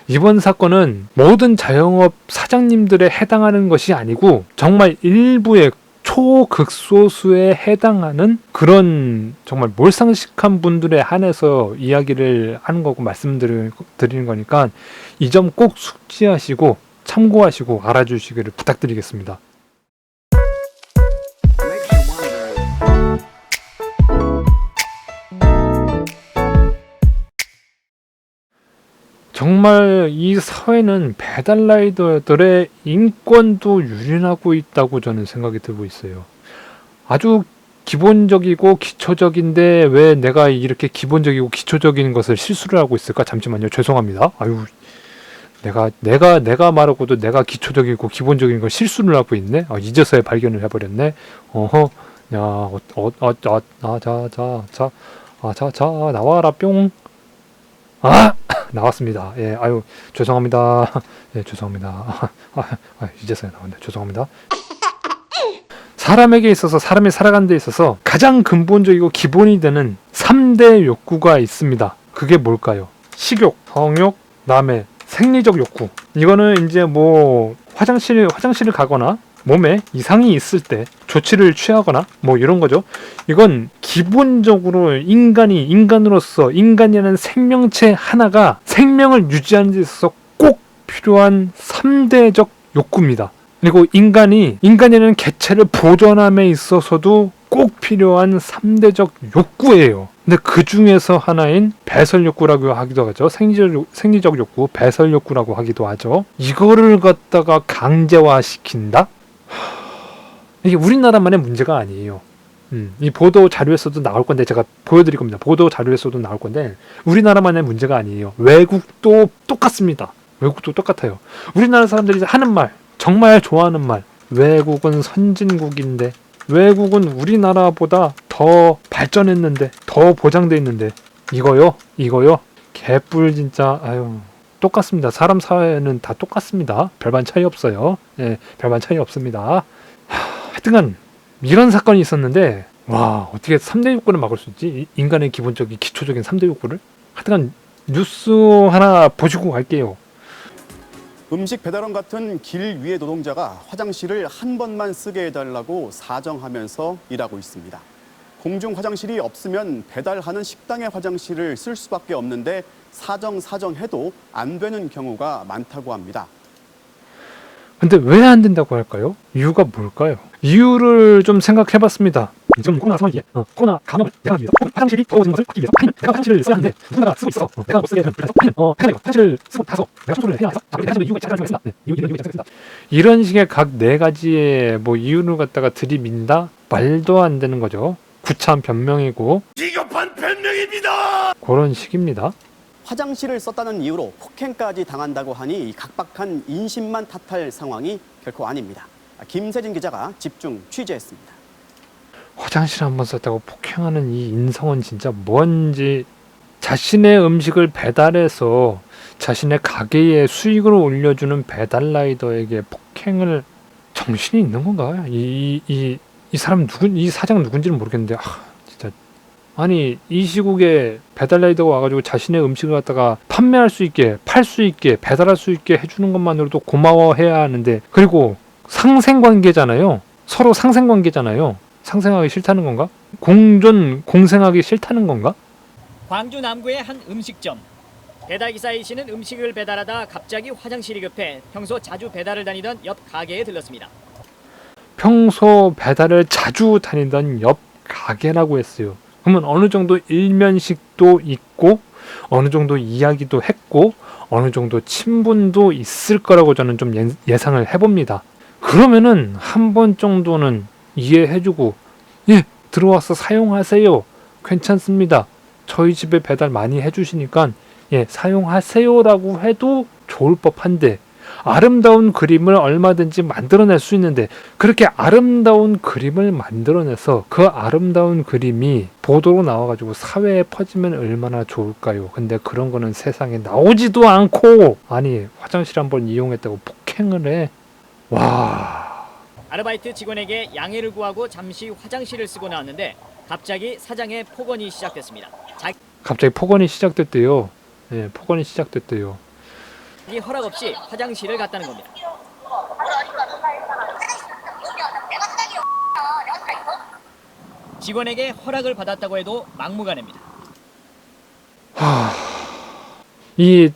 이번 사건은 모든 자영업 사장님들에 해당하는 것이 아니고 정말 일부의 초극소수에 해당하는 그런 정말 몰상식한 분들에 한해서 이야기를 하는 거고 말씀드리는 거니까 이 점 꼭 숙지하시고 참고하시고 알아주시기를 부탁드리겠습니다. 정말 이 사회는 배달라이더들의 인권도 유린하고 있다고 저는 생각이 들고 있어요. 아주 기본적이고 기초적인데 왜 내가 이렇게 기본적이고 기초적인 것을 실수를 하고 있을까? 잠시만요. 죄송합니다. 아유, 내가 말하고도 내가 기초적이고 기본적인 걸 실수를 하고 있네. 이제서야 발견을 해버렸네. 어허, 야, 자, 나와라 뿅. 나왔습니다. 예, 아유, 죄송합니다. 예, 죄송합니다. 이제서야 나왔네. 죄송합니다. 사람에게 있어서, 사람이 살아가는 데 있어서 가장 근본적이고 기본이 되는 3대 욕구가 있습니다. 그게 뭘까요? 식욕, 성욕, 남의 생리적 욕구. 이거는 이제 뭐 화장실을 가거나 몸에 이상이 있을 때 조치를 취하거나 뭐 이런 거죠. 이건 기본적으로 인간으로서 인간이라는 생명체 하나가 생명을 유지하는 데 있어서 꼭 필요한 3대적 욕구입니다. 그리고 인간이라는 개체를 보존함에 있어서도 꼭 필요한 3대적 욕구예요. 근데 그 중에서 하나인 배설 욕구라고 하기도 하죠. 생리적 욕구, 배설 욕구라고 하기도 하죠. 이거를 갖다가 강제화시킨다? 이게 우리나라만의 문제가 아니에요. 이 보도 자료에서도 나올 건데 제가 보여드릴 겁니다. 보도 자료에서도 나올 건데 우리나라만의 문제가 아니에요. 외국도 똑같습니다. 외국도 똑같아요. 우리나라 사람들이 하는 말, 정말 좋아하는 말, 외국은 선진국인데, 외국은 우리나라보다 더 발전했는데, 더 보장돼 있는데, 이거요? 개뿔 진짜. 아유, 똑같습니다. 사람 사회는 다 똑같습니다. 별반 차이 없어요. 예, 별반 차이 없습니다. 하여튼간 이런 사건이 있었는데, 와, 어떻게 3대 욕구를 막을 수 있지? 인간의 기본적인 기초적인 3대 욕구를? 하여튼간 뉴스 하나 보시고 갈게요. 음식 배달원 같은 길 위의 노동자가 화장실을 한 번만 쓰게 해달라고 사정하면서 일하고 있습니다. 공중 화장실이 없으면 배달하는 식당의 화장실을 쓸 수밖에 없는데 사정해도 안 되는 경우가 많다고 합니다. 근데 왜 안 된다고 할까요? 이유가 뭘까요? 이유를 좀 생각해봤습니다. 지금 코로나 상황이기에 코로나 감염을 예방하기 위해서 화장실이 더워진 것을 막기 위해서 내가 화장실을 써야 하는데 누군가가 쓰고 있어. 내가 못 쓰게 되면 그래서 화장실을 쓰고 나서 내가 청소를 해야 해서 그렇게 하시는 이유가 있지 않습니까? 이유가 있습니다. 이런 식의 각 네 가지의 뭐 이유를 갖다가 들이민다? 말도 안 되는 거죠. 구차한 변명이고 비겁한 변명입니다. 그런 식입니다. 화장실을 썼다는 이유로 폭행까지 당한다고 하니 각박한 인심만 탓할 상황이 결코 아닙니다. 김세진 기자가 집중 취재했습니다. 화장실 한번 썼다고 폭행하는 이 인성은 진짜 뭔지. 자신의 음식을 배달해서 자신의 가게에 수익을 올려주는 배달라이더에게 폭행을, 정신이 있는 건가? 이 사람 이 사장 누군지는 모르겠는데, 진짜. 아니, 이 시국에 배달라이더가 와가지고 자신의 음식을 갖다가 판매할 수 있게, 팔 수 있게, 배달할 수 있게 해주는 것만으로도 고마워해야 하는데, 그리고 상생관계잖아요. 서로 상생관계잖아요. 상생하기 싫다는 건가? 공생하기 싫다는 건가? 광주 남구의 한 음식점. 배달기사 A씨는 음식을 배달하다 갑자기 화장실이 급해 평소 자주 배달을 다니던 옆 가게에 들렀습니다. 평소 배달을 자주 다니던 옆 가게라고 했어요. 그러면 어느 정도 일면식도 있고 어느 정도 이야기도 했고 어느 정도 친분도 있을 거라고 저는 좀 예상을 해봅니다. 그러면은 한 번 정도는 이해해주고, 예, 들어와서 사용하세요. 괜찮습니다. 저희 집에 배달 많이 해주시니까 예, 사용하세요라고 해도 좋을 법한데, 아름다운 그림을 얼마든지 만들어낼 수 있는데 그렇게 아름다운 그림을 만들어내서 그 아름다운 그림이 보도로 나와가지고 사회에 퍼지면 얼마나 좋을까요? 근데 그런 거는 세상에 나오지도 않고, 아니 화장실 한번 이용했다고 폭행을 해. 와. 아르바이트 직원에게 양해를 구하고 잠시 화장실을 쓰고 나왔는데 갑자기 사장의 폭언이 시작됐습니다. 갑자기 폭언이 시작됐대요. 예, 폭언이 시작됐대요. 이 허락 없이 화장실을 갔다는 겁니다. 직원에게 허락을 받았다고 해도 막무가내입니다. 이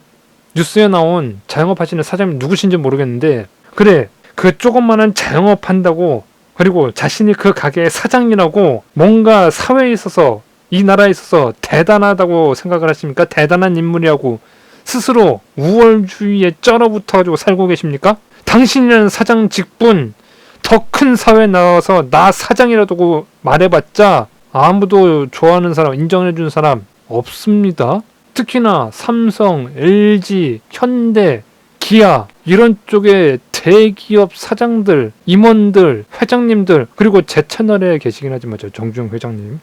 뉴스에 나온 자영업 하시는 사장님 누구신지 모르겠는데, 그래, 그 조그마한 자영업 한다고, 그리고 자신이 그 가게의 사장이라고 뭔가 사회에 있어서, 이 나라에 있어서 대단하다고 생각을 하십니까? 대단한 인물이라고 스스로 우월주의에 쩔어붙어가지고 살고 계십니까? 당신이라는 사장 직분, 더 큰 사회에 나와서 나 사장이라고 말해봤자 아무도 좋아하는 사람, 인정해주는 사람 없습니다. 특히나 삼성, LG, 현대, 기아 이런 쪽에 대기업 사장들, 임원들, 회장님들, 그리고 제 채널에 계시긴 하지만 저 정주영 회장님,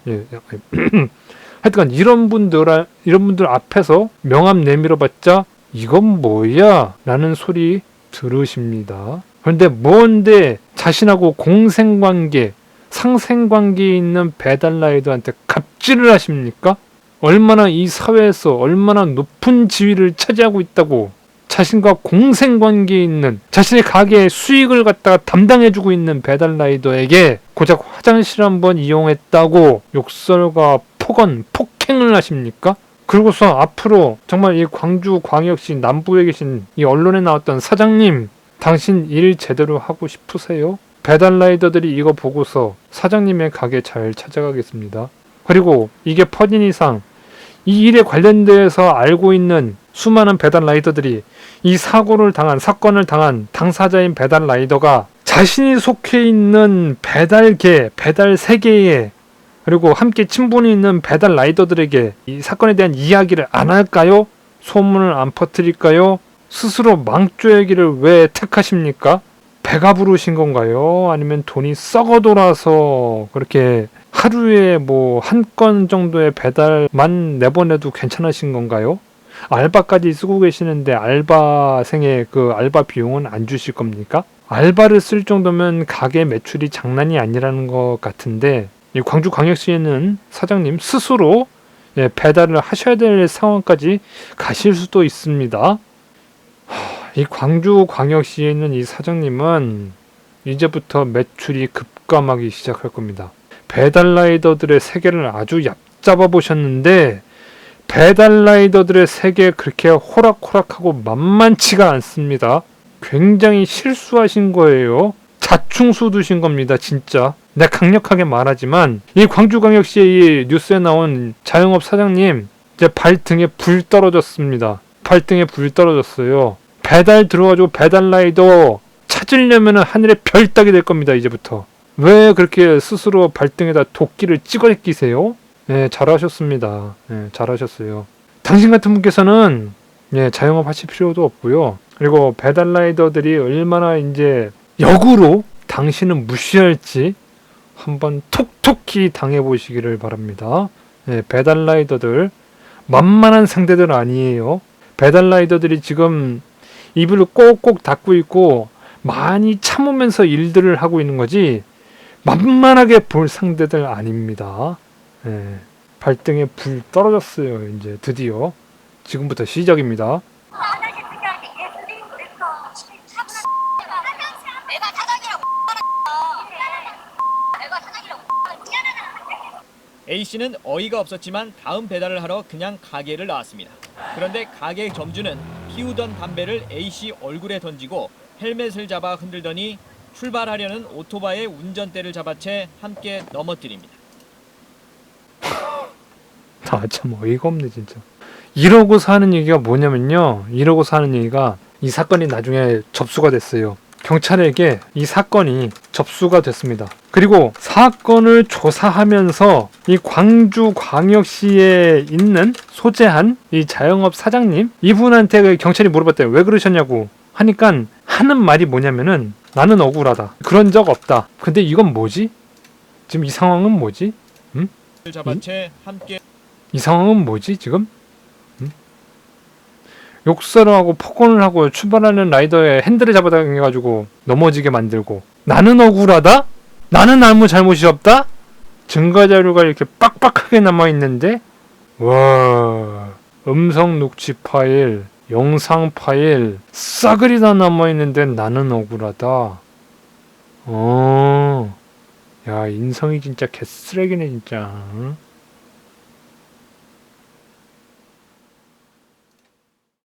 하여튼간 이런 분들 앞에서 명함 내밀어봤자 이건 뭐야? 라는 소리 들으십니다. 그런데 뭔데 자신하고 공생관계, 상생관계에 있는 배달라이더한테 갑질을 하십니까? 얼마나 이 사회에서 얼마나 높은 지위를 차지하고 있다고, 자신과 공생관계에 있는, 자신의 가게의 수익을 갖다가 담당해주고 있는 배달라이더에게 고작 화장실 한번 이용했다고 욕설과 폭언, 폭행을 하십니까? 그러고서 앞으로 정말 이 광주광역시 남부에 계신 이 언론에 나왔던 사장님, 당신 일 제대로 하고 싶으세요? 배달라이더들이 이거 보고서 사장님의 가게 잘 찾아가겠습니다. 그리고 이게 퍼진 이상 이 일에 관련돼서 알고 있는 수많은 배달라이더들이 이 사건을 당한 당사자인 배달라이더가 자신이 속해 있는 배달계, 배달 세계에, 그리고 함께 친분이 있는 배달라이더들에게 이 사건에 대한 이야기를 안 할까요? 소문을 안 퍼뜨릴까요? 스스로 망조의 길을 왜 택하십니까? 배가 부르신 건가요? 아니면 돈이 썩어 돌아서 그렇게 하루에 뭐 한 건 정도의 배달만 내보내도 괜찮으신 건가요? 알바까지 쓰고 계시는데 알바생의 그 알바 비용은 안 주실 겁니까? 알바를 쓸 정도면 가게 매출이 장난이 아니라는 것 같은데, 이 광주광역시에는 사장님 스스로 배달을 하셔야 될 상황까지 가실 수도 있습니다. 이 광주광역시에 있는 이 사장님은 이제부터 매출이 급감하기 시작할 겁니다. 배달라이더들의 세계를 아주 얕잡아 보셨는데 배달라이더들의 세계 그렇게 호락호락하고 만만치가 않습니다. 굉장히 실수하신 거예요. 자충수 두신 겁니다, 진짜. 내가 강력하게 말하지만 이 광주광역시의 이 뉴스에 나온 자영업 사장님 이제 발등에 불 떨어졌습니다. 발등에 불 떨어졌어요. 배달 들어가지고 배달라이더 찾으려면 하늘에 별 따게 될 겁니다, 이제부터. 왜 그렇게 스스로 발등에다 도끼를 찍어 끼세요? 네, 잘하셨습니다. 네, 잘하셨어요. 당신 같은 분께서는 자영업 하실 필요도 없고요. 그리고 배달라이더들이 얼마나 이제 역으로 당신을 무시할지 한번 톡톡히 당해보시기를 바랍니다. 네, 배달라이더들 만만한 상대들 아니에요. 배달라이더들이 지금 입을 꼭꼭 닫고 있고 많이 참으면서 일들을 하고 있는 거지 만만하게 볼 상대들 아닙니다. 네, 발등에 불 떨어졌어요. 이제 드디어 지금부터 시작입니다. A씨는 어이가 없었지만 다음 배달을 하러 그냥 가게를 나왔습니다. 그런데 가게 점주는 피우던 담배를 A씨 얼굴에 던지고 헬멧을 잡아 흔들더니 출발하려는 오토바이의 운전대를 잡아채 함께 넘어뜨립니다. 참 어이가 없네 진짜. 이러고서 하는 얘기가 뭐냐면요. 이러고서 하는 얘기가 이 사건이 나중에 접수가 됐어요. 경찰에게 이 사건이 접수가 됐습니다. 그리고 사건을 조사하면서 이 광주광역시에 있는 소재한 이 자영업 사장님 이분한테 경찰이 물어봤대요. 왜 그러셨냐고 하니까 하는 말이 뭐냐면은 나는 억울하다. 그런 적 없다. 근데 이건 뭐지? 지금 이 상황은 뭐지? 응? 잡아채 함께 이 상황은 뭐지 지금? 욕설을 하고 폭언을 하고 출발하는 라이더의 핸들을 잡아당겨가지고 넘어지게 만들고 나는 억울하다? 나는 아무 잘못이 없다? 증거자료가 이렇게 빡빡하게 남아있는데 와 음성 녹취 파일 영상 파일 싸그리 다 남아있는데 나는 억울하다. 야 인성이 진짜 개쓰레기네 진짜. 응?